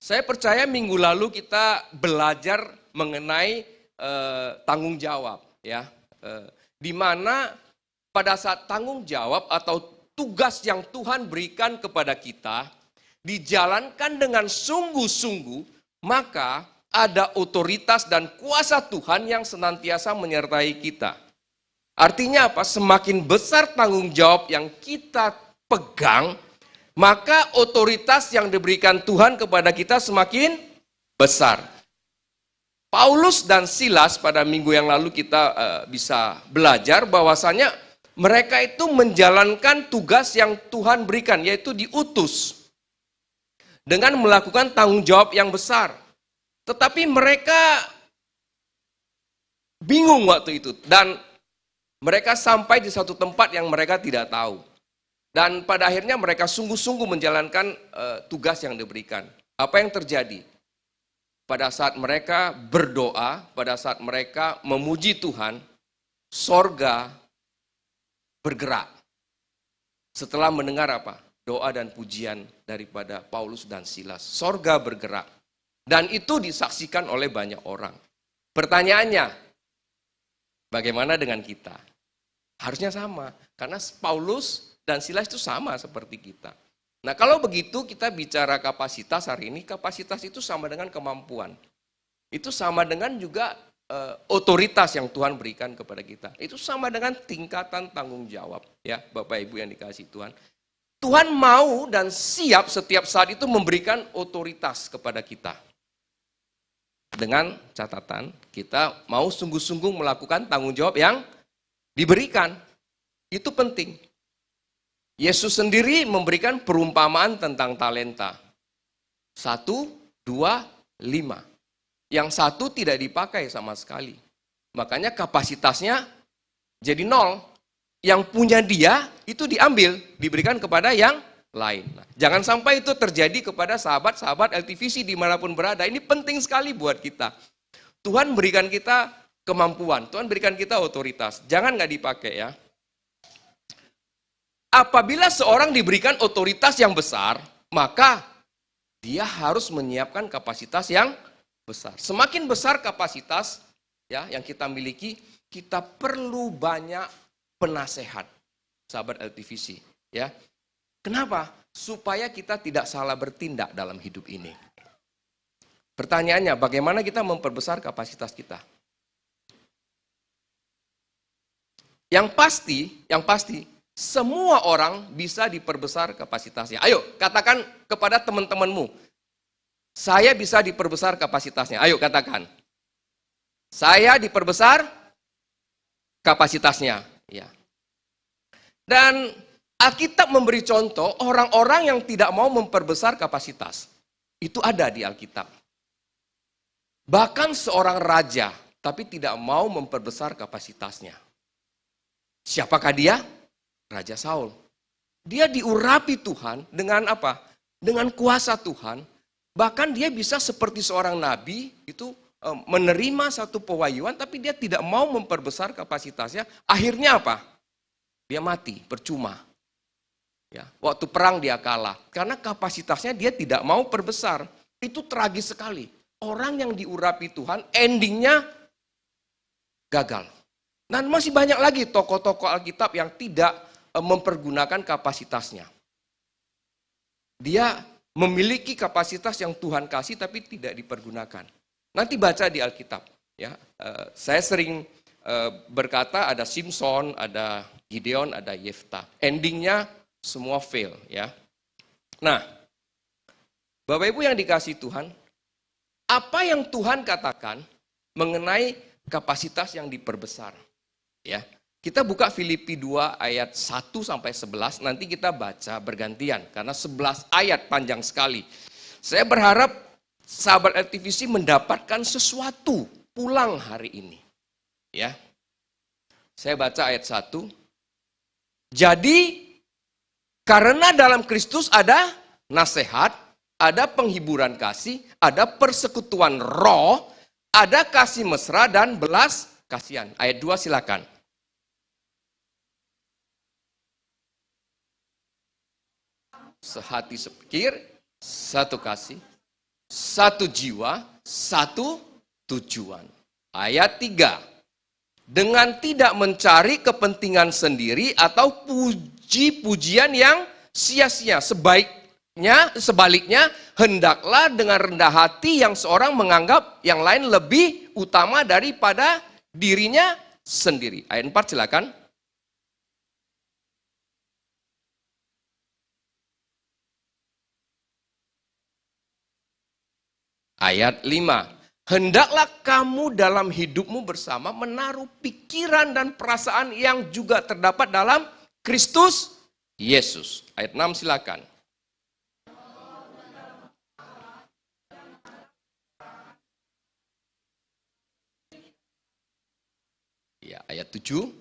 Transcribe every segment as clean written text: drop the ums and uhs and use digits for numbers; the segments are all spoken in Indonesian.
Saya percaya minggu lalu kita belajar mengenai tanggung jawab, ya. Di mana pada saat tanggung jawab atau tugas yang Tuhan berikan kepada kita dijalankan dengan sungguh-sungguh, maka ada otoritas dan kuasa Tuhan yang senantiasa menyertai kita. Artinya apa? Semakin besar tanggung jawab yang kita pegang, maka otoritas yang diberikan Tuhan kepada kita semakin besar. Paulus dan Silas pada minggu yang lalu kita bisa belajar bahwasanya mereka itu menjalankan tugas yang Tuhan berikan, yaitu diutus dengan melakukan tanggung jawab yang besar. Tetapi mereka bingung waktu itu dan mereka sampai di satu tempat yang mereka tidak tahu. Dan pada akhirnya mereka sungguh-sungguh menjalankan tugas yang diberikan. Apa yang terjadi? Pada saat mereka berdoa, pada saat mereka memuji Tuhan, sorga bergerak. Setelah mendengar apa? Doa dan pujian daripada Paulus dan Silas. Sorga bergerak. Dan itu disaksikan oleh banyak orang. Pertanyaannya, bagaimana dengan kita? Harusnya sama. Karena Paulus dan Silas itu sama seperti kita. Nah, kalau begitu kita bicara kapasitas hari ini, kapasitas itu sama dengan kemampuan. Itu sama dengan juga otoritas yang Tuhan berikan kepada kita. Itu sama dengan tingkatan tanggung jawab, ya, Bapak Ibu yang dikasihi Tuhan. Tuhan mau dan siap setiap saat itu memberikan otoritas kepada kita. Dengan catatan kita mau sungguh-sungguh melakukan tanggung jawab yang diberikan. Itu penting. Yesus sendiri memberikan perumpamaan tentang talenta. 1, 2, 5. Yang satu tidak dipakai sama sekali. Makanya kapasitasnya jadi 0. Yang punya dia itu diambil, diberikan kepada yang lain. Nah, jangan sampai itu terjadi kepada sahabat-sahabat LTVC dimanapun berada. Ini penting sekali buat kita. Tuhan berikan kita kemampuan, Tuhan berikan kita otoritas. Jangan nggak dipakai, ya. Apabila seorang diberikan otoritas yang besar, maka dia harus menyiapkan kapasitas yang besar. Semakin besar kapasitas, ya, yang kita miliki, kita perlu banyak penasehat, sahabat LTVC, ya. Kenapa? Supaya kita tidak salah bertindak dalam hidup ini. Pertanyaannya, bagaimana kita memperbesar kapasitas kita? Yang pasti, semua orang bisa diperbesar kapasitasnya. Ayo, katakan kepada teman-temanmu, saya bisa diperbesar kapasitasnya. Ayo, katakan. Saya diperbesar kapasitasnya. Ya. Dan Alkitab memberi contoh orang-orang yang tidak mau memperbesar kapasitas. Itu ada di Alkitab. Bahkan seorang raja, tapi tidak mau memperbesar kapasitasnya. Siapakah dia? Raja Saul. Dia diurapi Tuhan dengan apa? Dengan kuasa Tuhan. Bahkan dia bisa seperti seorang nabi, itu menerima satu pewahyuan, tapi dia tidak mau memperbesar kapasitasnya. Akhirnya apa? Dia mati, percuma. Ya, waktu perang dia kalah. Karena kapasitasnya dia tidak mau perbesar. Itu tragis sekali. Orang yang diurapi Tuhan, endingnya gagal. Dan masih banyak lagi tokoh-tokoh Alkitab yang tidak mempergunakan kapasitasnya. Dia memiliki kapasitas yang Tuhan kasih tapi tidak dipergunakan. Nanti baca di Alkitab. Ya, saya sering berkata ada Simpson, ada Gideon, ada Yefta. Endingnya semua fail, ya. Nah, Bapak Ibu yang dikasihi Tuhan, apa yang Tuhan katakan mengenai kapasitas yang diperbesar? Ya. Kita buka Filipi 2 ayat 1 sampai 11, nanti kita baca bergantian karena 11 ayat panjang sekali. Saya berharap sahabat LTVC mendapatkan sesuatu pulang hari ini. Ya. Saya baca ayat 1. Jadi karena dalam Kristus ada nasihat, ada penghiburan kasih, ada persekutuan roh, ada kasih mesra dan belas kasihan. Ayat 2 silakan. Sehati sepikir, satu kasih. satu jiwa, satu tujuan. Ayat 3. Dengan tidak mencari kepentingan sendiri atau puji-pujian yang sia-sia. Sebaliknya, hendaklah dengan rendah hati yang seorang menganggap yang lain lebih utama daripada dirinya sendiri. Ayat 4 silakan. Ayat 5. Hendaklah kamu dalam hidupmu bersama menaruh pikiran dan perasaan yang juga terdapat dalam Kristus Yesus. Ayat 6 silakan. Ya, ayat 7.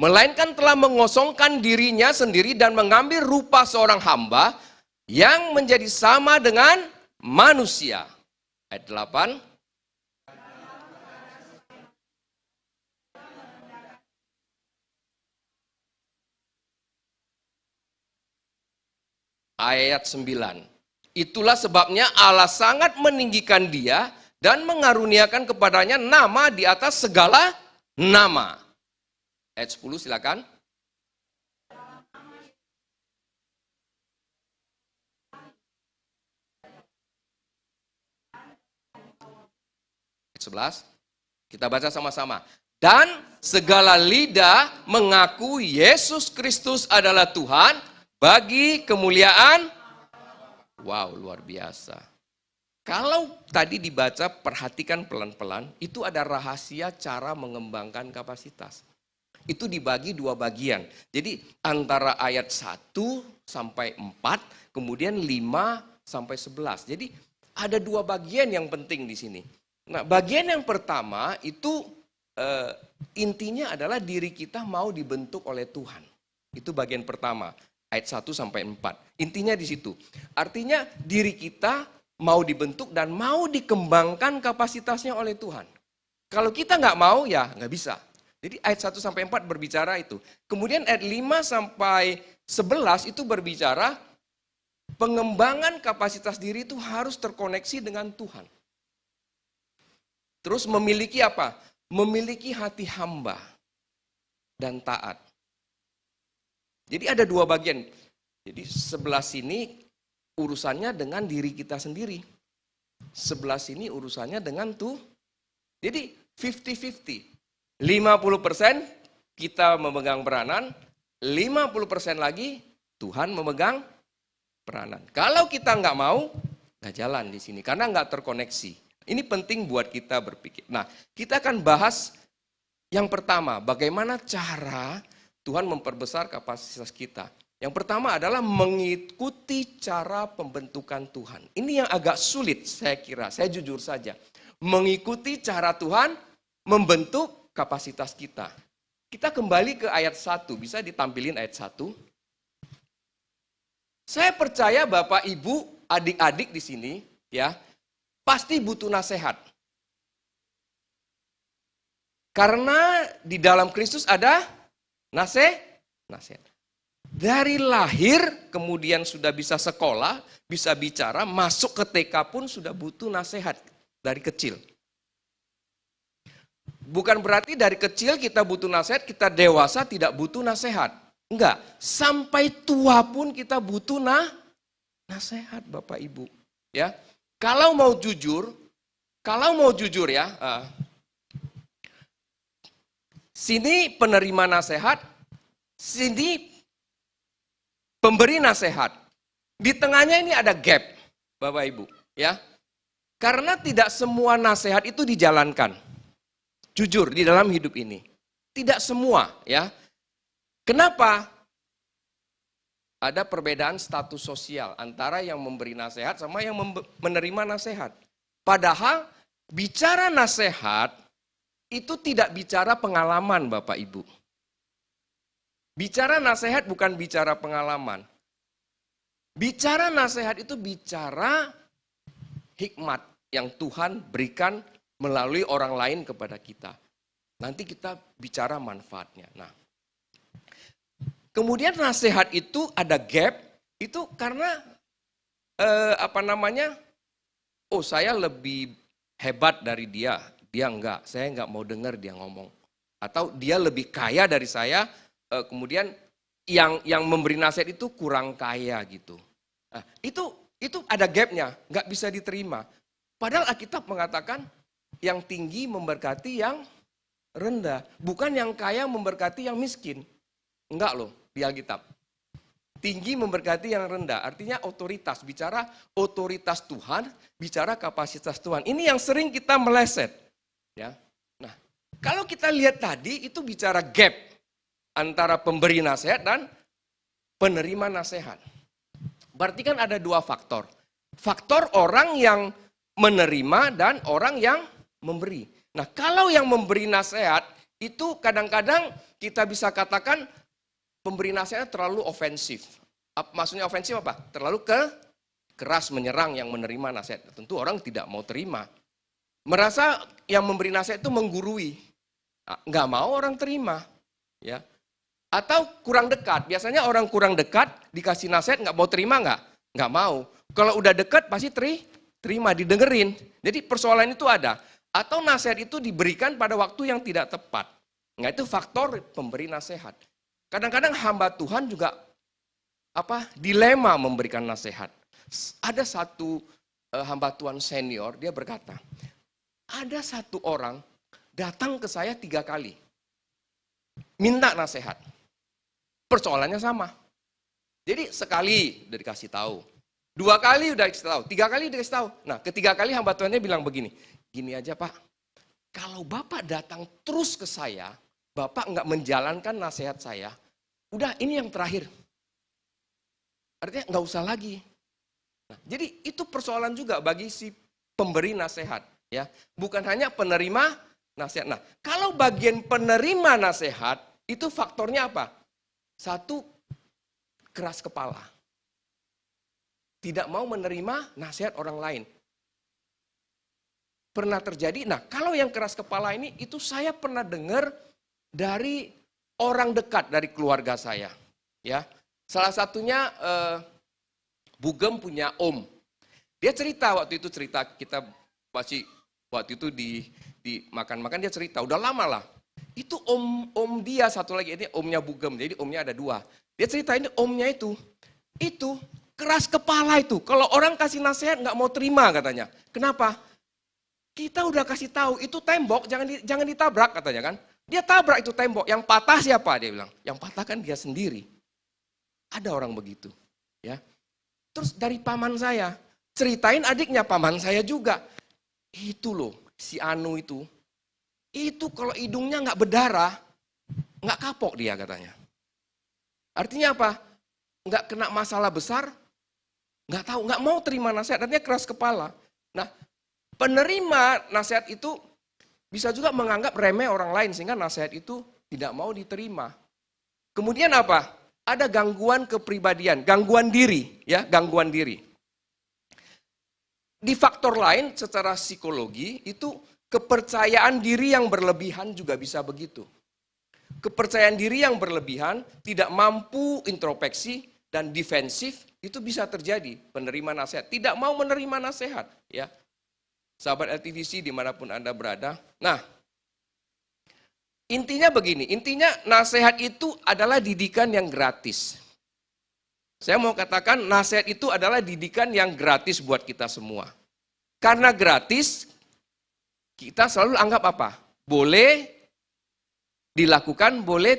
Melainkan telah mengosongkan dirinya sendiri dan mengambil rupa seorang hamba yang menjadi sama dengan manusia. Ayat 8. Ayat 9. Itulah sebabnya Allah sangat meninggikan dia dan mengaruniakan kepadanya nama di atas segala nama. Ayat 10 silakan. Ayat 11. Kita baca sama-sama. Dan segala lidah mengaku Yesus Kristus adalah Tuhan bagi kemuliaan. Wow, luar biasa. Kalau tadi dibaca, perhatikan pelan-pelan, itu ada rahasia cara mengembangkan kapasitas. Itu dibagi dua bagian. Jadi antara ayat 1 sampai 4, kemudian 5 sampai 11. Jadi ada dua bagian yang penting di sini. Nah, bagian yang pertama itu intinya adalah diri kita mau dibentuk oleh Tuhan. Itu bagian pertama. Ayat 1 sampai 4. Intinya di situ. Artinya diri kita mau dibentuk dan mau dikembangkan kapasitasnya oleh Tuhan. Kalau kita nggak mau, ya nggak bisa. Jadi ayat 1 sampai 4 berbicara itu. Kemudian ayat 5 sampai 11 itu berbicara pengembangan kapasitas diri itu harus terkoneksi dengan Tuhan. Terus memiliki apa? Memiliki hati hamba dan taat. Jadi ada dua bagian. Jadi sebelah sini urusannya dengan diri kita sendiri. Sebelah sini urusannya dengan Tuh. Jadi 50-50. 50% kita memegang peranan, 50% lagi Tuhan memegang peranan. Kalau kita nggak mau, nggak jalan di sini karena nggak terkoneksi. Ini penting buat kita berpikir. Nah, kita akan bahas yang pertama, bagaimana cara Tuhan memperbesar kapasitas kita. Yang pertama adalah mengikuti cara pembentukan Tuhan. Ini yang agak sulit saya kira, saya jujur saja. Mengikuti cara Tuhan membentuk kapasitas kita. Kita kembali ke ayat 1, bisa ditampilin ayat 1. Saya percaya Bapak, Ibu, adik-adik di sini ya, pasti butuh nasihat. Karena di dalam Kristus ada nasihat. Dari lahir kemudian sudah bisa sekolah, bisa bicara, masuk ke TK pun sudah butuh nasihat dari kecil. Bukan berarti dari kecil kita butuh nasihat, kita dewasa tidak butuh nasihat. Enggak, sampai tua pun kita butuh nasihat Bapak Ibu. Ya, kalau mau jujur ya, sini penerima nasihat, sini pemberi nasihat. Di tengahnya ini ada gap, Bapak Ibu, ya. Karena tidak semua nasihat itu dijalankan. Jujur di dalam hidup ini. Tidak semua, ya. Kenapa? Ada perbedaan status sosial antara yang memberi nasihat sama yang menerima nasihat. Padahal bicara nasihat itu tidak bicara pengalaman Bapak Ibu. Bicara nasihat bukan bicara pengalaman. Bicara nasihat itu bicara hikmat yang Tuhan berikan melalui orang lain kepada kita. Nanti kita bicara manfaatnya. Nah, kemudian nasihat itu ada gap, itu karena oh saya lebih hebat dari dia, dia enggak, saya enggak mau dengar dia ngomong. Atau dia lebih kaya dari saya, kemudian yang memberi nasihat itu kurang kaya gitu. Nah, itu ada gapnya, nggak bisa diterima. Padahal Alkitab mengatakan yang tinggi memberkati yang rendah, bukan yang kaya memberkati yang miskin. Enggak loh di Alkitab. Tinggi memberkati yang rendah, artinya otoritas, bicara otoritas Tuhan, bicara kapasitas Tuhan. Ini yang sering kita meleset. Ya. Nah, kalau kita lihat tadi itu bicara gap antara pemberi nasihat dan penerima nasihat. Berarti kan ada dua faktor. Faktor orang yang menerima dan orang yang memberi. Nah, kalau yang memberi nasihat itu kadang-kadang kita bisa katakan pemberi nasihatnya terlalu ofensif. Maksudnya ofensif apa? Terlalu keras menyerang yang menerima nasihat. Tentu orang tidak mau terima. Merasa yang memberi nasihat itu menggurui. Nggak mau orang terima. Ya. Atau kurang dekat. Biasanya orang kurang dekat dikasih nasihat nggak mau terima nggak? Nggak mau. Kalau udah dekat pasti terima, didengerin. Jadi persoalan itu ada. Atau nasihat itu diberikan pada waktu yang tidak tepat. Nah itu faktor pemberi nasihat. Kadang-kadang hamba Tuhan juga dilema memberikan nasihat. Ada satu hamba Tuhan senior, dia berkata, ada satu orang datang ke saya 3 kali. Minta nasihat. Persoalannya sama. Jadi sekali udah dikasih tahu. 2 kali udah dikasih tahu. 3 kali udah dikasih tahu. Nah ketiga kali hamba Tuhannya bilang begini. Gini aja Pak, kalau Bapak datang terus ke saya, Bapak nggak menjalankan nasihat saya, udah ini yang terakhir. Artinya nggak usah lagi. Nah, jadi itu persoalan juga bagi si pemberi nasihat. Ya, bukan hanya penerima nasihat. Nah, kalau bagian penerima nasihat, itu faktornya apa? Satu, keras kepala. Tidak mau menerima nasihat orang lain. Pernah terjadi, nah kalau yang keras kepala ini, itu saya pernah dengar dari orang dekat dari keluarga saya. Ya, salah satunya Bugem punya om. Dia cerita waktu itu, kita masih waktu itu di makan-makan, dia cerita, udah lama lah. Itu om dia satu lagi, ini omnya Bugem, jadi omnya ada 2. Dia cerita ini omnya itu keras kepala itu. Kalau orang kasih nasihat nggak mau terima katanya. Kenapa? Kita udah kasih tahu itu tembok, jangan ditabrak katanya kan. Dia tabrak itu tembok, yang patah siapa? Dia bilang, yang patah kan dia sendiri. Ada orang begitu, ya. Terus dari paman saya, ceritain adiknya, paman saya juga. Itu loh, si Anu itu kalau hidungnya nggak berdarah, nggak kapok dia katanya. Artinya apa? Nggak kena masalah besar, nggak tahu, nggak mau terima nasihat, artinya keras kepala. Nah, penerima nasihat itu bisa juga menganggap remeh orang lain, sehingga nasihat itu tidak mau diterima. Kemudian apa? Ada gangguan kepribadian, gangguan diri, ya, gangguan diri. Di faktor lain secara psikologi itu kepercayaan diri yang berlebihan juga bisa begitu. Kepercayaan diri yang berlebihan, tidak mampu introspeksi dan defensif, itu bisa terjadi penerima nasihat. Tidak mau menerima nasihat, ya. Sahabat LTVC dimanapun Anda berada. Nah, intinya begini, intinya nasihat itu adalah didikan yang gratis. Saya mau katakan nasihat itu adalah didikan yang gratis buat kita semua. Karena gratis, kita selalu anggap apa? Boleh dilakukan, boleh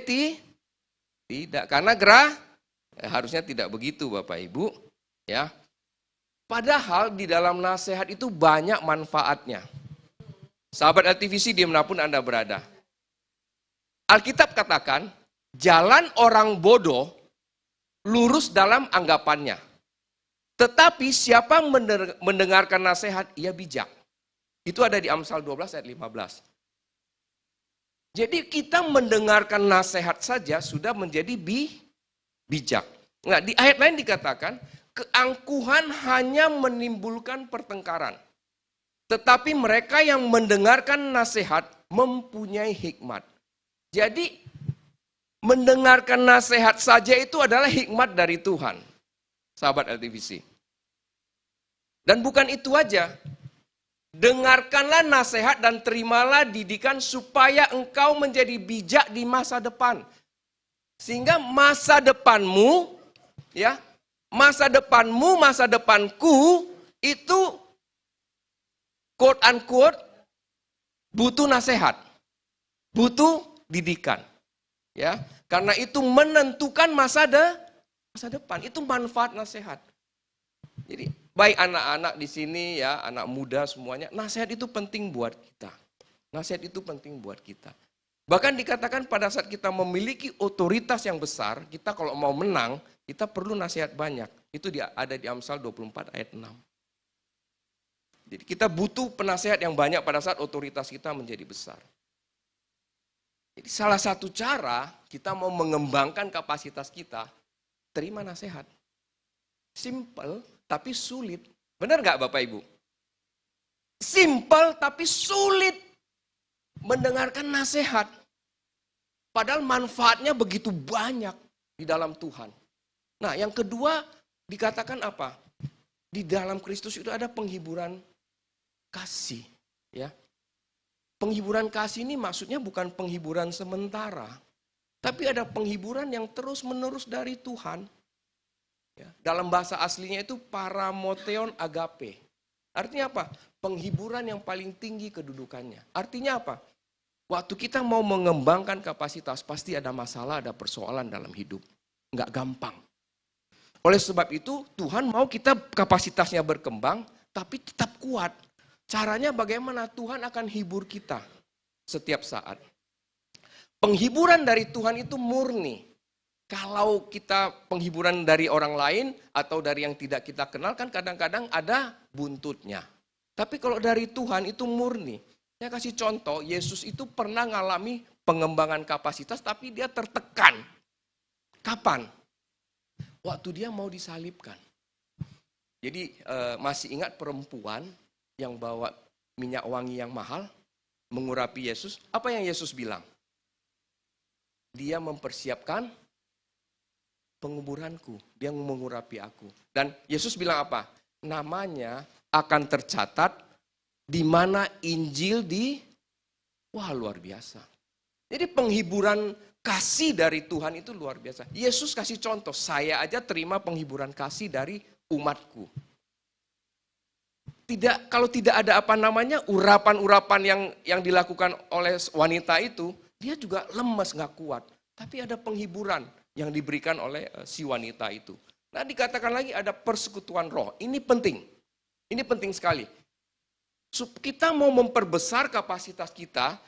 tidak. Karena harusnya tidak begitu Bapak Ibu. Ya. Padahal di dalam nasihat itu banyak manfaatnya. Sahabat LTVC dimanapun Anda berada. Alkitab katakan, jalan orang bodoh lurus dalam anggapannya. Tetapi siapa mendengarkan nasihat, ia bijak. Itu ada di Amsal 12 ayat 15. Jadi kita mendengarkan nasihat saja sudah menjadi bijak. Nah, di ayat lain dikatakan, keangkuhan hanya menimbulkan pertengkaran. Tetapi mereka yang mendengarkan nasihat mempunyai hikmat. Jadi mendengarkan nasihat saja itu adalah hikmat dari Tuhan. Sahabat LTVC. Dan bukan itu aja. Dengarkanlah nasihat dan terimalah didikan supaya engkau menjadi bijak di masa depan. Sehingga masa depanmu, ya, masa depanmu, masa depanku itu quote unquote butuh nasihat, butuh didikan, ya. Karena itu menentukan masa depan, itu manfaat nasihat. Jadi baik anak-anak di sini ya, anak muda semuanya, nasihat itu penting buat kita. Nasihat itu penting buat kita. Bahkan dikatakan pada saat kita memiliki otoritas yang besar, kita kalau mau menang, kita perlu nasihat banyak. Itu ada di Amsal 24 ayat 6. Jadi kita butuh penasehat yang banyak pada saat otoritas kita menjadi besar. Jadi salah satu cara kita mau mengembangkan kapasitas kita, terima nasihat. Simple tapi sulit. Benar nggak Bapak Ibu? Simple tapi sulit mendengarkan nasihat. Padahal manfaatnya begitu banyak di dalam Tuhan. Nah, yang kedua dikatakan apa? Di dalam Kristus itu ada penghiburan kasih, ya. Penghiburan kasih ini maksudnya bukan penghiburan sementara, tapi ada penghiburan yang terus-menerus dari Tuhan. Ya, dalam bahasa aslinya itu paramoteon agape. Artinya apa? Penghiburan yang paling tinggi kedudukannya. Artinya apa? Waktu kita mau mengembangkan kapasitas, pasti ada masalah, ada persoalan dalam hidup. Enggak gampang. Oleh sebab itu, Tuhan mau kita kapasitasnya berkembang, tapi tetap kuat. Caranya bagaimana? Tuhan akan hibur kita setiap saat. Penghiburan dari Tuhan itu murni. Kalau kita penghiburan dari orang lain atau dari yang tidak kita kenal kan kadang-kadang ada buntutnya. Tapi kalau dari Tuhan itu murni. Saya kasih contoh, Yesus itu pernah mengalami pengembangan kapasitas tapi dia tertekan. Kapan? Waktu dia mau disalibkan. Jadi masih ingat perempuan yang bawa minyak wangi yang mahal, mengurapi Yesus. Apa yang Yesus bilang? Dia mempersiapkan penguburanku, dia mengurapi aku. Dan Yesus bilang apa? Namanya akan tercatat di mana Injil wah luar biasa. Jadi penghiburan kasih dari Tuhan itu luar biasa. Yesus kasih contoh, saya aja terima penghiburan kasih dari umatku. Kalau tidak ada apa namanya urapan-urapan yang dilakukan oleh wanita itu, dia juga lemes, nggak kuat. Tapi ada penghiburan yang diberikan oleh si wanita itu. Nah dikatakan lagi ada persekutuan roh. Ini penting. Ini penting sekali. Kita mau memperbesar kapasitas kita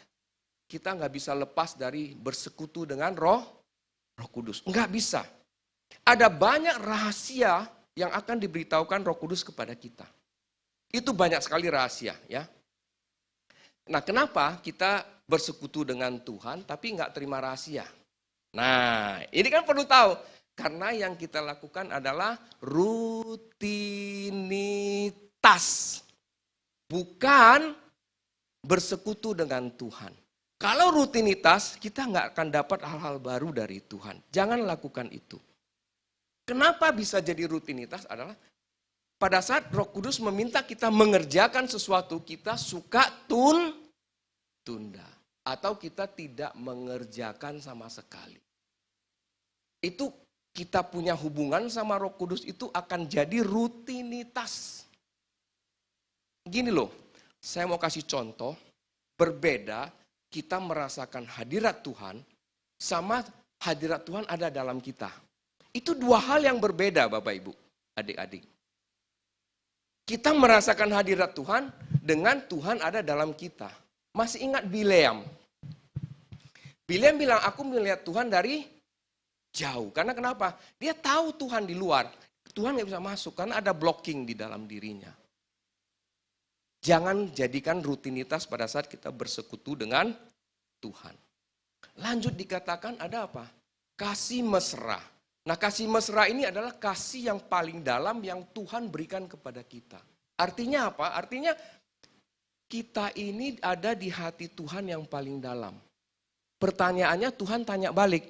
nggak bisa lepas dari bersekutu dengan Roh Kudus. Nggak bisa. Ada banyak rahasia yang akan diberitahukan Roh Kudus kepada kita. Itu banyak sekali rahasia, ya. Nah, kenapa kita bersekutu dengan Tuhan tapi nggak terima rahasia? Nah, ini kan perlu tahu. Karena yang kita lakukan adalah rutinitas. Bukan bersekutu dengan Tuhan. Kalau rutinitas, kita nggak akan dapat hal-hal baru dari Tuhan. Jangan lakukan itu. Kenapa bisa jadi rutinitas adalah pada saat Roh Kudus meminta kita mengerjakan sesuatu, kita suka tunda. Atau kita tidak mengerjakan sama sekali. Itu kita punya hubungan sama Roh Kudus itu akan jadi rutinitas. Gini loh, saya mau kasih contoh, berbeda kita merasakan hadirat Tuhan sama hadirat Tuhan ada dalam kita. Itu dua hal yang berbeda Bapak Ibu, adik-adik. Kita merasakan hadirat Tuhan dengan Tuhan ada dalam kita. Masih ingat Bileam? Bileam bilang, aku melihat Tuhan dari jauh. Karena kenapa? Dia tahu Tuhan di luar. Tuhan gak bisa masuk karena ada blocking di dalam dirinya. Jangan jadikan rutinitas pada saat kita bersekutu dengan Tuhan. Lanjut dikatakan ada apa? Kasih mesra. Nah kasih mesra ini adalah kasih yang paling dalam yang Tuhan berikan kepada kita. Artinya apa? Artinya kita ini ada di hati Tuhan yang paling dalam. Pertanyaannya Tuhan tanya balik.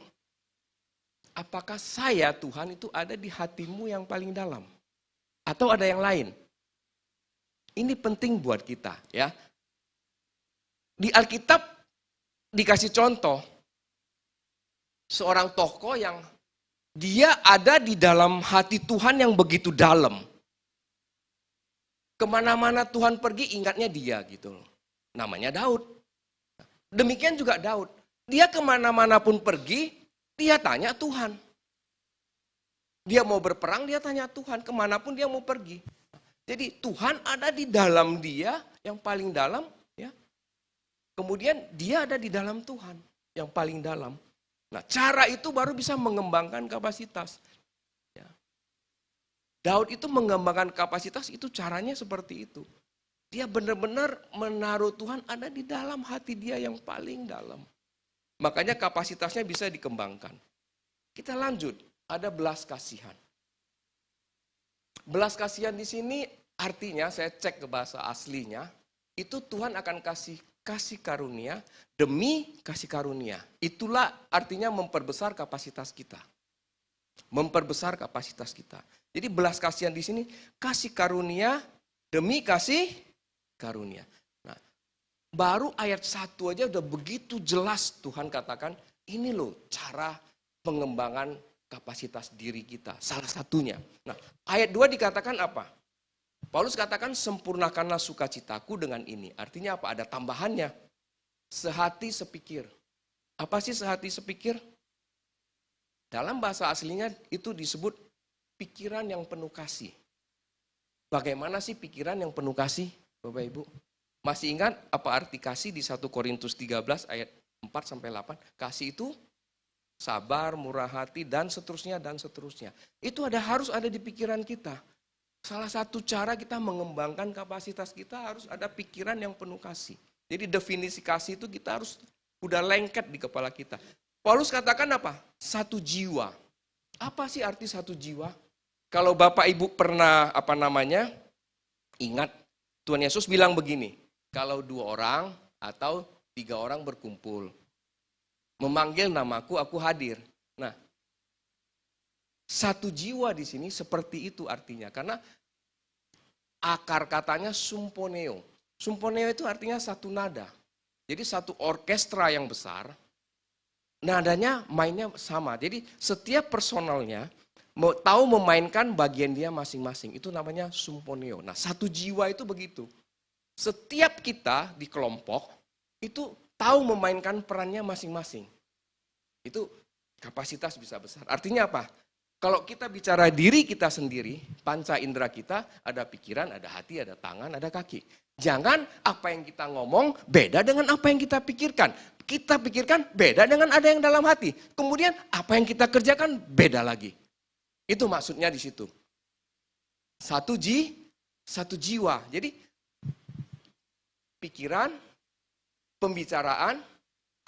Apakah saya Tuhan itu ada di hatimu yang paling dalam? Atau ada yang lain? Ini penting buat kita ya. Di Alkitab dikasih contoh seorang tokoh yang dia ada di dalam hati Tuhan yang begitu dalam. Kemana-mana Tuhan pergi ingatnya dia gitu loh. Namanya Daud. Demikian juga Daud. Dia kemana-mana pun pergi, dia tanya Tuhan. Dia mau berperang, dia tanya Tuhan. Kemanapun dia mau pergi. Jadi Tuhan ada di dalam dia yang paling dalam. Ya. Kemudian dia ada di dalam Tuhan yang paling dalam. Nah, cara itu baru bisa mengembangkan kapasitas. Ya. Daud itu mengembangkan kapasitas itu caranya seperti itu. Dia benar-benar menaruh Tuhan ada di dalam hati dia yang paling dalam. Makanya kapasitasnya bisa dikembangkan. Kita lanjut, ada belas kasihan. Belas kasihan di sini artinya saya cek ke bahasa aslinya, itu Tuhan akan kasih karunia demi kasih karunia. Itulah artinya memperbesar kapasitas kita. Memperbesar kapasitas kita. Jadi belas kasihan di sini kasih karunia demi kasih karunia. Nah, baru ayat 1 aja udah begitu jelas Tuhan katakan, ini loh cara pengembangan kapasitas diri kita. Salah satunya. Nah, ayat 2 dikatakan apa? Paulus katakan sempurnakanlah sukacitaku dengan ini. Artinya apa? Ada tambahannya. Sehati sepikir. Apa sih sehati sepikir? Dalam bahasa aslinya itu disebut pikiran yang penuh kasih. Bagaimana sih pikiran yang penuh kasih, Bapak Ibu? Masih ingat apa arti kasih di 1 Korintus 13 ayat 4-8? Kasih itu sabar, murah hati, dan seterusnya, dan seterusnya. Itu harus ada di pikiran kita. Salah satu cara kita mengembangkan kapasitas kita harus ada pikiran yang penuh kasih. Jadi definisi kasih itu kita harus udah lengket di kepala kita. Paulus katakan apa? Satu jiwa. Apa sih arti satu jiwa? Kalau Bapak Ibu pernah ingat Tuhan Yesus bilang begini, kalau 2 orang atau 3 orang berkumpul, memanggil namaku, aku hadir. Nah, satu jiwa di sini seperti itu artinya, karena akar katanya sumponeo. Sumponeo itu artinya satu nada. Jadi satu orkestra yang besar, nadanya mainnya sama. Jadi setiap personalnya tahu memainkan bagian dia masing-masing. Itu namanya sumponeo. Nah, satu jiwa itu begitu. Setiap kita di kelompok itu tahu memainkan perannya masing-masing. Itu kapasitas bisa besar. Artinya apa? Kalau kita bicara diri kita sendiri, panca indera kita ada pikiran, ada hati, ada tangan, ada kaki. Jangan apa yang kita ngomong beda dengan apa yang kita pikirkan. Kita pikirkan beda dengan ada yang dalam hati. Kemudian apa yang kita kerjakan beda lagi. Itu maksudnya di situ. Satu jiwa. Jadi pikiran, pembicaraan,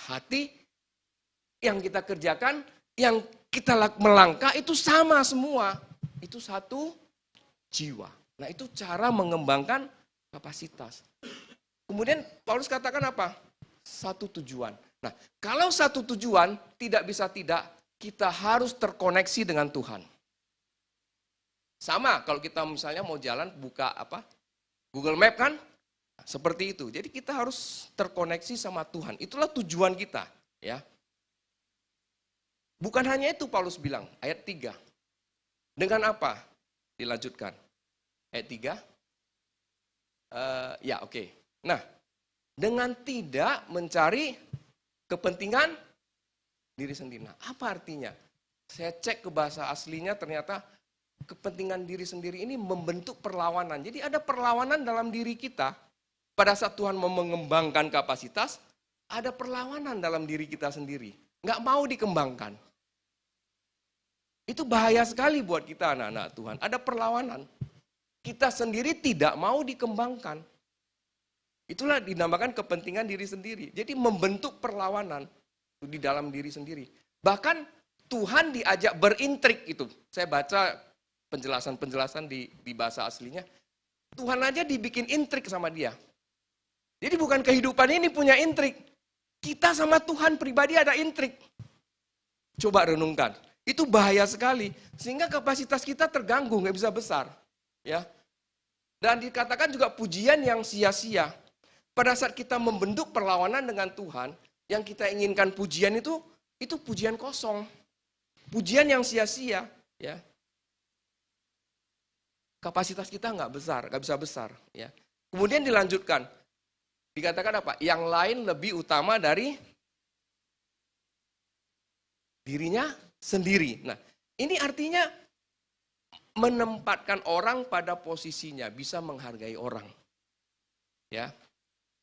hati, yang kita kerjakan, yang kita melangkah itu sama semua. Itu satu jiwa. Nah, itu cara mengembangkan kapasitas. Kemudian Paulus katakan apa? Satu tujuan. Nah, kalau satu tujuan tidak bisa tidak, kita harus terkoneksi dengan Tuhan. Sama kalau kita misalnya mau jalan buka Google Map kan? Seperti itu. Jadi kita harus terkoneksi sama Tuhan. Itulah tujuan kita, ya. Bukan hanya itu Paulus bilang, ayat 3. Dengan apa? Dilanjutkan. Ayat 3. Oke. Nah, dengan tidak mencari kepentingan diri sendiri. Nah, apa artinya? Saya cek ke bahasa aslinya ternyata kepentingan diri sendiri ini membentuk perlawanan. Jadi ada perlawanan dalam diri kita. Pada saat Tuhan mau mengembangkan kapasitas, ada perlawanan dalam diri kita sendiri. Nggak mau dikembangkan. Itu bahaya sekali buat kita anak-anak Tuhan. Ada perlawanan. Kita sendiri tidak mau dikembangkan. Itulah dinamakan kepentingan diri sendiri. Jadi membentuk perlawanan di dalam diri sendiri. Bahkan Tuhan diajak berintrik itu. Saya baca penjelasan-penjelasan di bahasa aslinya. Tuhan aja dibikin intrik sama dia. Jadi bukan kehidupan ini punya intrik. Kita sama Tuhan pribadi ada intrik. Coba renungkan. Itu bahaya sekali. Sehingga kapasitas kita terganggu, nggak bisa besar. Ya. Dan dikatakan juga pujian yang sia-sia. Pada saat kita membentuk perlawanan dengan Tuhan, yang kita inginkan pujian itu pujian kosong. Pujian yang sia-sia. Ya. Kapasitas kita nggak bisa besar. Ya. Kemudian dilanjutkan. Dikatakan apa? Yang lain lebih utama dari dirinya sendiri. Nah, ini artinya menempatkan orang pada posisinya, bisa menghargai orang. Ya,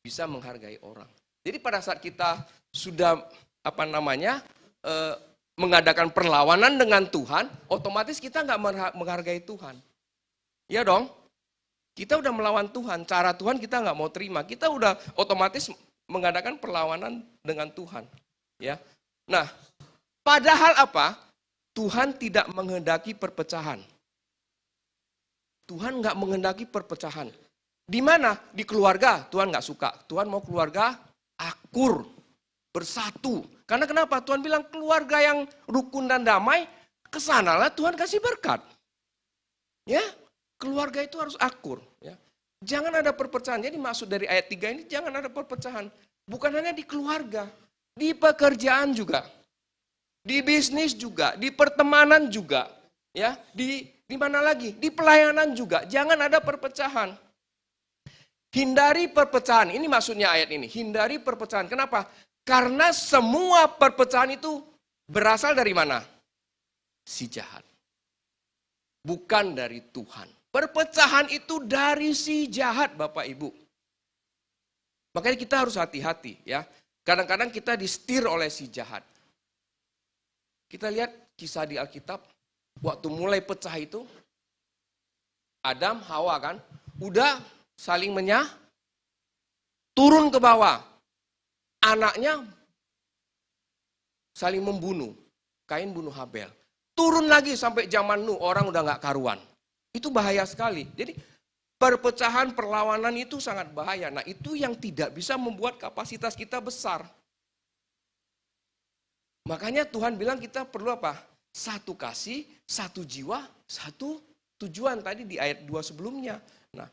bisa menghargai orang. Jadi pada saat kita sudah mengadakan perlawanan dengan Tuhan, otomatis kita nggak menghargai Tuhan. Ya dong? Kita udah melawan Tuhan, cara Tuhan kita nggak mau terima. Kita udah otomatis mengadakan perlawanan dengan Tuhan. Ya. Nah, padahal apa? Tuhan tidak menghendaki perpecahan. Tuhan nggak menghendaki perpecahan. Di mana? Di keluarga, Tuhan nggak suka. Tuhan mau keluarga akur, bersatu. Karena kenapa? Tuhan bilang keluarga yang rukun dan damai, kesanalah Tuhan kasih berkat. Ya, keluarga itu harus akur. Ya. Jangan ada perpecahan. Jadi maksud dari ayat 3 ini, jangan ada perpecahan. Bukan hanya di keluarga, di pekerjaan juga. Di bisnis juga, di pertemanan juga. Ya, di mana lagi? Di pelayanan juga. Jangan ada perpecahan. Hindari perpecahan. Ini maksudnya ayat ini. Hindari perpecahan. Kenapa? Karena semua perpecahan itu berasal dari mana? Si jahat. Bukan dari Tuhan. Perpecahan itu dari si jahat, Bapak Ibu. Makanya kita harus hati-hati ya. Kadang-kadang kita disetir oleh si jahat. Kita lihat kisah di Alkitab, waktu mulai pecah itu, Adam, Hawa kan, udah saling turun ke bawah. Anaknya saling membunuh. Kain bunuh Habel. Turun lagi sampai zaman Nuh, orang udah gak karuan. Itu bahaya sekali. Jadi perpecahan, perlawanan itu sangat bahaya. Nah itu yang tidak bisa membuat kapasitas kita besar. Makanya Tuhan bilang kita perlu apa? Satu kasih, satu jiwa, satu tujuan tadi di ayat 2 sebelumnya. Nah,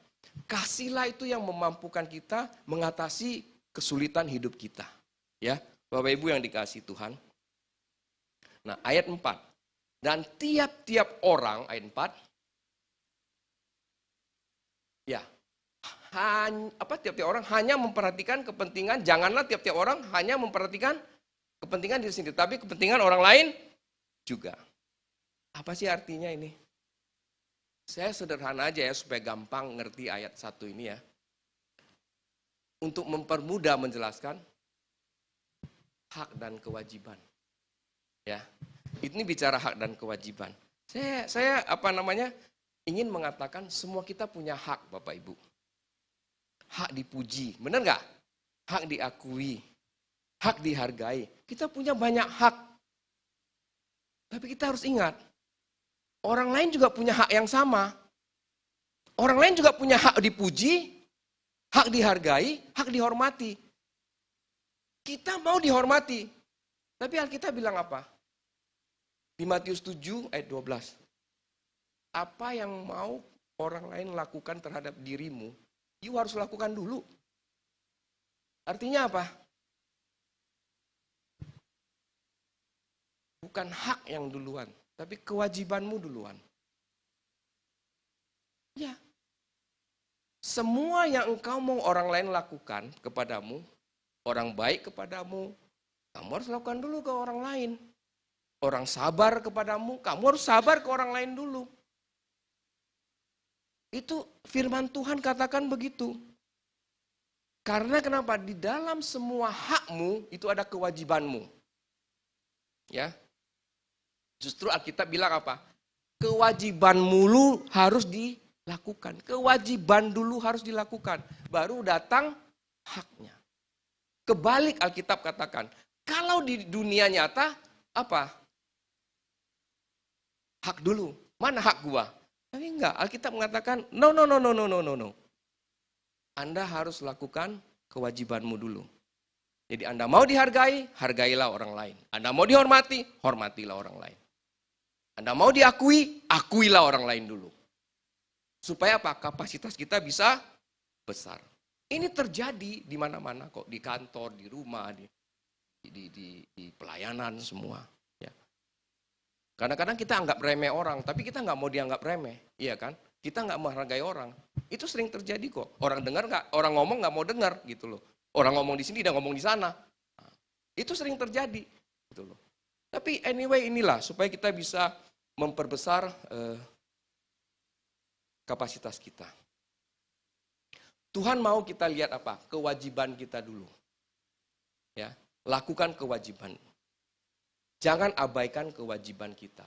kasihlah itu yang memampukan kita mengatasi kesulitan hidup kita. Ya, Bapak Ibu yang dikasihi Tuhan. Nah, ayat 4. Dan tiap-tiap orang, ayat 4. Ya, tiap-tiap orang hanya memperhatikan kepentingan, janganlah tiap-tiap orang hanya memperhatikan kepentingan diri sendiri, tapi kepentingan orang lain juga. Apa sih artinya ini? Saya sederhana aja ya supaya gampang ngerti ayat 1 ini ya. Untuk mempermudah menjelaskan hak dan kewajiban. Ya. Ini bicara hak dan kewajiban. Saya ingin mengatakan semua kita punya hak, Bapak Ibu. Hak dipuji, benar nggak? Hak diakui, hak dihargai. Kita punya banyak hak. Tapi kita harus ingat, orang lain juga punya hak yang sama. Orang lain juga punya hak dipuji, hak dihargai, hak dihormati. Kita mau dihormati. Tapi Alkitab bilang apa? Di Matius 7 ayat 12. Apa yang mau orang lain lakukan terhadap dirimu, you harus lakukan dulu. Artinya apa? Bukan hak yang duluan, tapi kewajibanmu duluan. Ya. Semua yang engkau mau orang lain lakukan kepadamu, orang baik kepadamu, kamu harus lakukan dulu ke orang lain. Orang sabar kepadamu, kamu harus sabar ke orang lain dulu. Itu firman Tuhan katakan begitu. Karena kenapa? Di dalam semua hakmu itu ada kewajibanmu. Ya. Justru Alkitab bilang apa? Kewajibanmu lu harus dilakukan. Kewajiban dulu harus dilakukan. Baru datang haknya. Kebalik Alkitab katakan. Kalau di dunia nyata, apa? Hak dulu. Mana hak gua? Tapi enggak, Alkitab mengatakan, no. Anda harus lakukan kewajibanmu dulu. Jadi Anda mau dihargai, hargailah orang lain. Anda mau dihormati, hormatilah orang lain. Anda mau diakui, akuilah orang lain dulu. Supaya apa? Kapasitas kita bisa besar. Ini terjadi di mana-mana kok, di kantor, di rumah, di pelayanan semua. Ya. Kadang-kadang kita anggap remeh orang, tapi kita nggak mau dianggap remeh, iya kan? Kita nggak menghargai orang. Itu sering terjadi kok. Orang dengar nggak, orang ngomong nggak mau dengar gitu loh. Orang ngomong di sini dan ngomong di sana. Nah, itu sering terjadi gitu loh. Tapi anyway inilah supaya kita bisa memperbesar kapasitas kita. Tuhan mau kita lihat apa? Kewajiban kita dulu. Ya, lakukan kewajiban. Jangan abaikan kewajiban kita.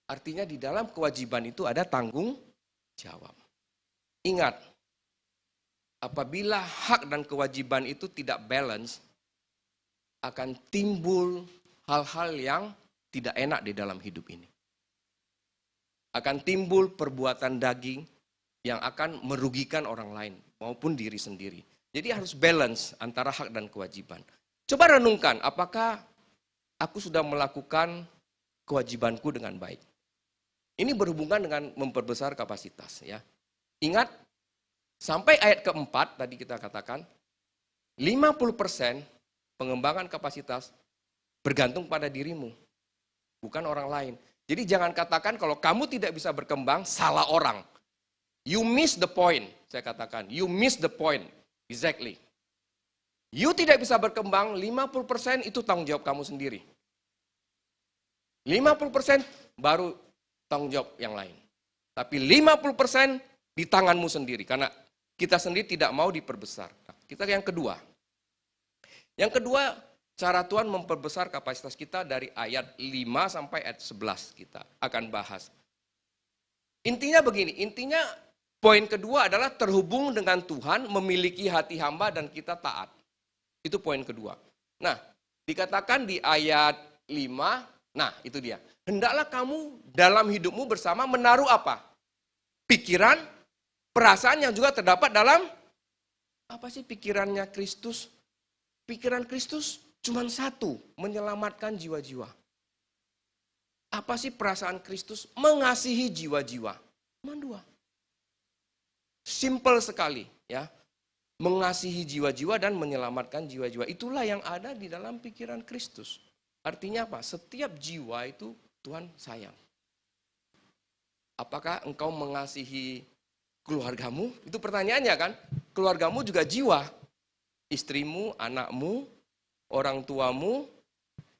Artinya di dalam kewajiban itu ada tanggung jawab. Ingat, apabila hak dan kewajiban itu tidak balance, akan timbul hal-hal yang tidak enak di dalam hidup ini. Akan timbul perbuatan daging yang akan merugikan orang lain maupun diri sendiri. Jadi harus balance antara hak dan kewajiban. Coba renungkan, apakah aku sudah melakukan kewajibanku dengan baik? Ini berhubungan dengan memperbesar kapasitas, ya. Ingat, sampai ayat keempat tadi kita katakan, 50% pengembangan kapasitas bergantung pada dirimu, bukan orang lain. Jadi jangan katakan kalau kamu tidak bisa berkembang, salah orang. You miss the point, saya katakan. You miss the point, exactly. You tidak bisa berkembang, 50% itu tanggung jawab kamu sendiri. 50% baru tanggung jawab yang lain. Tapi 50% di tanganmu sendiri, karena kita sendiri tidak mau diperbesar. Nah, kita yang kedua. Yang kedua, cara Tuhan memperbesar kapasitas kita dari ayat 5 sampai ayat 11 kita akan bahas. Intinya begini, intinya poin kedua adalah terhubung dengan Tuhan, memiliki hati hamba dan kita taat. Itu poin kedua. Nah, dikatakan di ayat 5, nah itu dia. Hendaklah kamu dalam hidupmu bersama menaruh apa? Pikiran, perasaan yang juga terdapat dalam, apa sih pikirannya Kristus? Pikiran Kristus cuma satu, menyelamatkan jiwa-jiwa. Apa sih perasaan Kristus? Mengasihi jiwa-jiwa. Cuma dua. Simple sekali, ya. Mengasihi jiwa-jiwa dan menyelamatkan jiwa-jiwa. Itulah yang ada di dalam pikiran Kristus. Artinya apa? Setiap jiwa itu Tuhan sayang. Apakah engkau mengasihi keluargamu? Itu pertanyaannya kan? Keluargamu juga jiwa. Istrimu, anakmu, orang tuamu,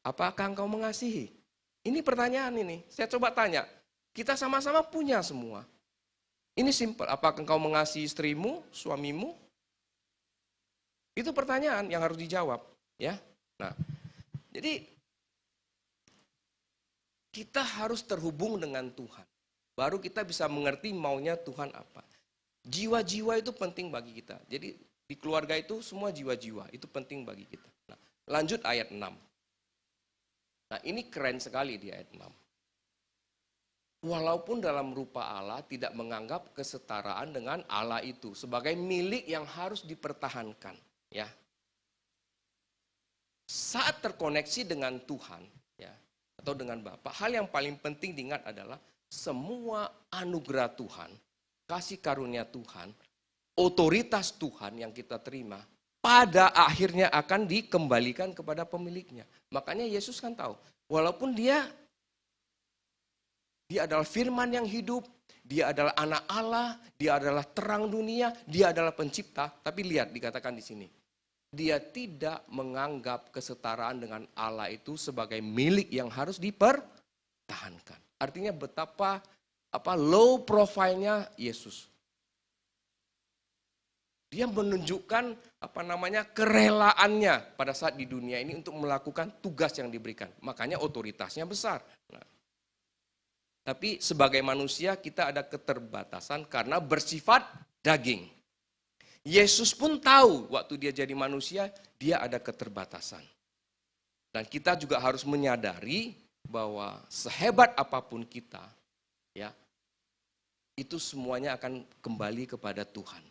apakah engkau mengasihi? Ini pertanyaan ini. Saya coba tanya. Kita sama-sama punya semua. Ini simple. Apakah engkau mengasihi istrimu, suamimu? Itu pertanyaan yang harus dijawab, ya. Nah, jadi kita harus terhubung dengan Tuhan. Baru kita bisa mengerti maunya Tuhan apa. Jiwa-jiwa itu penting bagi kita. Jadi di keluarga itu semua jiwa-jiwa, itu penting bagi kita. Nah, lanjut ayat 6. Nah, ini keren sekali di ayat 6. Walaupun dalam rupa Allah tidak menganggap kesetaraan dengan Allah itu sebagai milik yang harus dipertahankan, ya. Saat terkoneksi dengan Tuhan, ya, atau dengan Bapa, hal yang paling penting diingat adalah semua anugerah Tuhan, kasih karunia Tuhan, otoritas Tuhan yang kita terima, pada akhirnya akan dikembalikan kepada pemiliknya. Makanya Yesus kan tahu, walaupun dia adalah firman yang hidup, dia adalah anak Allah, dia adalah terang dunia, dia adalah pencipta. Tapi lihat dikatakan di sini, dia tidak menganggap kesetaraan dengan Allah itu sebagai milik yang harus dipertahankan. Artinya betapa low profile-nya Yesus. Dia menunjukkan kerelaannya pada saat di dunia ini untuk melakukan tugas yang diberikan. Makanya otoritasnya besar. Nah, tapi sebagai manusia kita ada keterbatasan karena bersifat daging. Yesus pun tahu waktu dia jadi manusia, dia ada keterbatasan. Dan kita juga harus menyadari bahwa sehebat apapun kita, ya, itu semuanya akan kembali kepada Tuhan.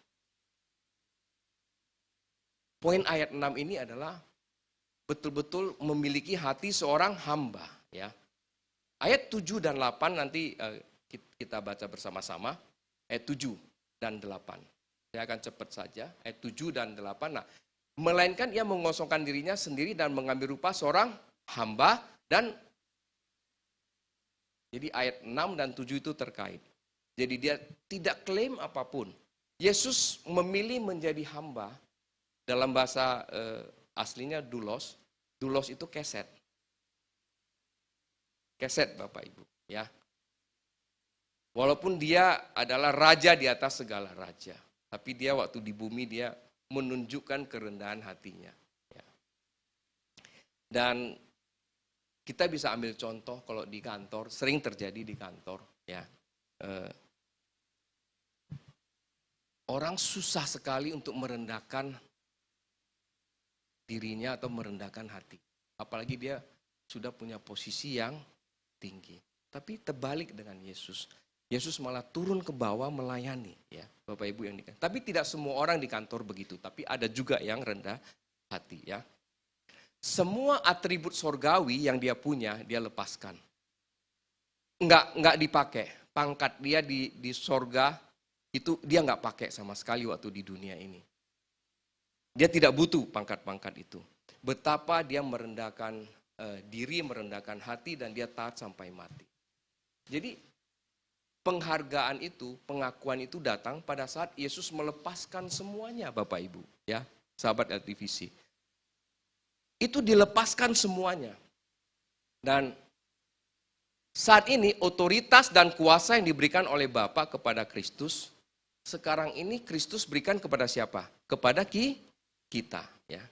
Poin ayat 6 ini adalah betul-betul memiliki hati seorang hamba, ya. Ayat 7 dan 8 nanti kita baca bersama-sama. ayat 7 dan 8. Saya akan cepat saja, ayat 7 dan 8. Nah, melainkan ia mengosongkan dirinya sendiri dan mengambil rupa seorang hamba. Dan jadi ayat 6 dan 7 itu terkait. Jadi dia tidak klaim apapun. Yesus memilih menjadi hamba. Dalam bahasa aslinya doulos. Doulos itu keset. Keset Bapak Ibu, ya. Walaupun dia adalah raja di atas segala raja, tapi dia waktu di bumi dia menunjukkan kerendahan hatinya. Ya. Dan kita bisa ambil contoh kalau di kantor, sering terjadi di kantor. Ya. Orang susah sekali untuk merendahkan dirinya atau merendahkan hati. Apalagi dia sudah punya posisi yang tinggi. Tapi terbalik dengan Yesus. Yesus malah turun ke bawah melayani, ya Bapak Ibu yang dikasih. Tapi tidak semua orang di kantor begitu, tapi ada juga yang rendah hati, ya. Semua atribut sorgawi yang dia punya, dia lepaskan. Enggak dipakai. Pangkat dia di sorga itu dia enggak pakai sama sekali waktu di dunia ini. Dia tidak butuh pangkat-pangkat itu. Betapa dia merendahkan diri, merendahkan hati, dan dia taat sampai mati. Jadi penghargaan itu, pengakuan itu datang pada saat Yesus melepaskan semuanya, Bapak Ibu, ya, sahabat LTVC. Itu dilepaskan semuanya. Dan saat ini otoritas dan kuasa yang diberikan oleh Bapa kepada Kristus, sekarang ini Kristus berikan kepada siapa? Kepada kita, ya.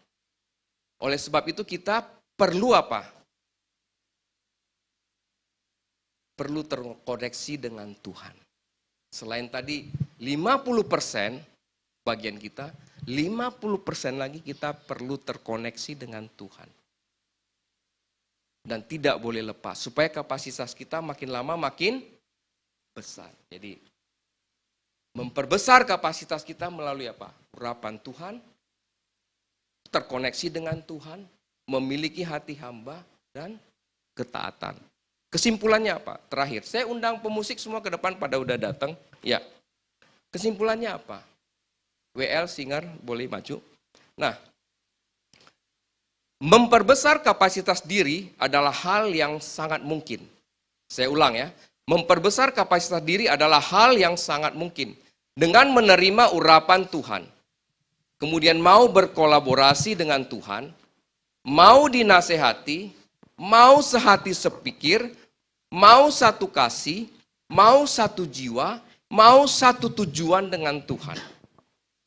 Oleh sebab itu kita perlu apa? Perlu terkoneksi dengan Tuhan. Selain tadi 50% bagian kita, 50% lagi kita perlu terkoneksi dengan Tuhan. Dan tidak boleh lepas, supaya kapasitas kita makin lama makin besar. Jadi, memperbesar kapasitas kita melalui apa? Urapan Tuhan, terkoneksi dengan Tuhan, memiliki hati hamba, dan ketaatan. Kesimpulannya apa? Terakhir, saya undang pemusik semua ke depan pada udah datang. Ya. Kesimpulannya apa? WL singer boleh maju. Nah, memperbesar kapasitas diri adalah hal yang sangat mungkin. Saya ulang ya. Memperbesar kapasitas diri adalah hal yang sangat mungkin dengan menerima urapan Tuhan. Kemudian mau berkolaborasi dengan Tuhan, mau dinasehati, mau sehati sepikir, mau satu kasih, mau satu jiwa, mau satu tujuan dengan Tuhan.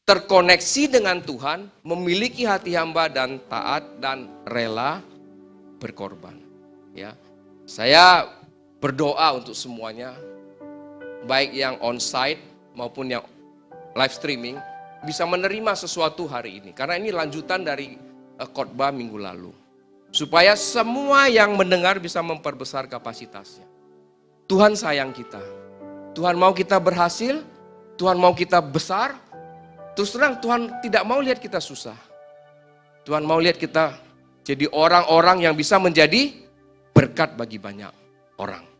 Terkoneksi dengan Tuhan, memiliki hati hamba dan taat dan rela berkorban. Ya, saya berdoa untuk semuanya, baik yang onsite maupun yang live streaming, bisa menerima sesuatu hari ini. Karena ini lanjutan dari khotbah minggu lalu. Supaya semua yang mendengar bisa memperbesar kapasitasnya. Tuhan sayang kita. Tuhan mau kita berhasil. Tuhan mau kita besar. Terus terang Tuhan tidak mau lihat kita susah. Tuhan mau lihat kita jadi orang-orang yang bisa menjadi berkat bagi banyak orang.